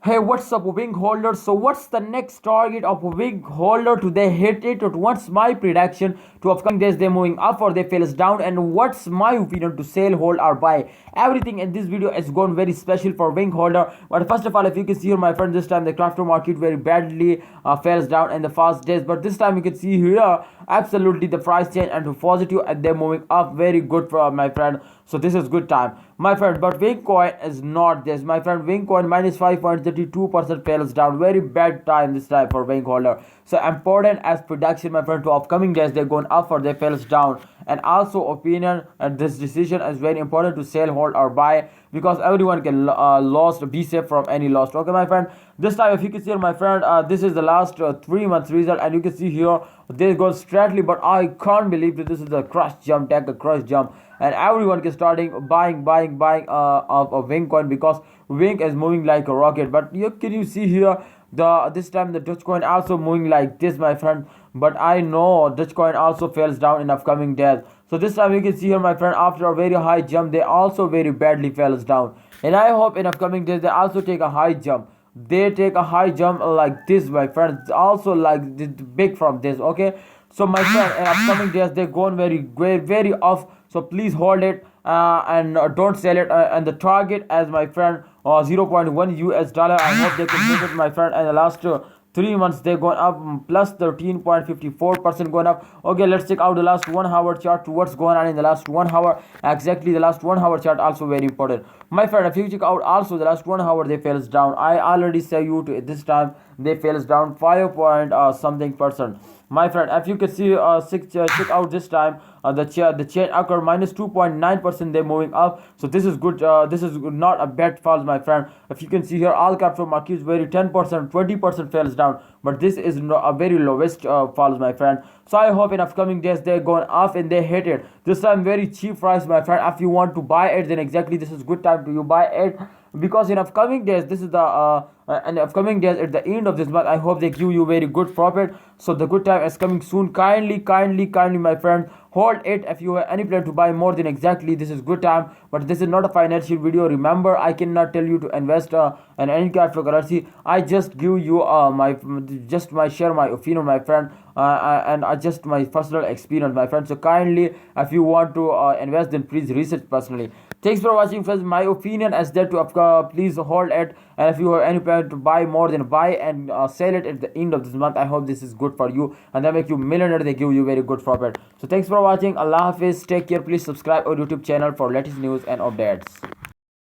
Hey, what's up, wing holder? So, what's the next target of a wing holder? Do they hit it? Or what's my prediction to upcoming days? They moving up or they fails down? And what's my opinion to sell, hold, or buy? Everything in this video is going very special for wing holder. But first of all, if you can see here, my friend, this time the crypto market very badly fails down in the fast days. But this time you can see here absolutely the price change and to positive, and they're moving up very good for my friend. So this is good time, my friend. But Wingcoin is not this, my friend. Wingcoin minus 5.32% fails down. Very bad time this time for Wing holder. So important as prediction, my friend, to upcoming days they're going up or they fails down. And also opinion and this decision is very important to sell, hold, or buy, because everyone can lost be safe from any loss. Okay, my friend. This time if you can see here, my friend, this is the last 3 months result, and you can see here they go straightly, but I can't believe that this is a crush jump, take a crush jump, and everyone is starting buying of a wing coin, because wing is moving like a rocket. But you can you see here the this time the Dutch coin also moving like this, my friend. But I know Dutch coin also falls down in upcoming days. So this time you can see here, my friend, after a very high jump they also very badly falls down, and I hope in upcoming days they also take a high jump. They take a high jump like this, my friend. It's also like big from this. Okay, so my friend, in upcoming days they're going very off. So please hold it, and don't sell it, and the target as my friend, 0.1 US dollar. I hope they can hit it, my friend. And the last 3 months they're going up, plus 13.54% going up. Okay, let's check out the last 1 hour chart to what's going on in the last 1 hour. Exactly, the last 1 hour chart also very important, my friend. If you check out also the last 1 hour, they fails down. I already say you to this time they fails down 5 point something percent, my friend. If you can see check out this time, the chain occur minus 2.9%, they're moving up. So this is good, this is not a bad falls, my friend. If you can see here, all crypto markets very 10% 20% falls down, but this is no, a very lowest falls, my friend. So I hope in upcoming days they're going up and they hit it this time very cheap price, my friend. If you want to buy it, then exactly this is good time to you buy it, because in upcoming days this is the and upcoming days at the end of this month, I hope they give you very good profit. So the good time is coming soon. Kindly, my friend, hold it. If you have any plan to buy more, than exactly this is good time. But this is not a financial video, remember. I cannot tell you to invest in any cryptocurrency. I just give you my share my opinion, my friend, and just my personal experience, my friend. So kindly, if you want to invest, then please research personally. Thanks for watching, friends. My opinion is that to please hold it, and if you have any plan to buy more, than buy and sell it at the end of this month. I hope this is good for you, and they make you millionaire. They give you very good profit. So thanks for watching. Allah Hafiz. Take care. Please subscribe our YouTube channel for latest news and updates.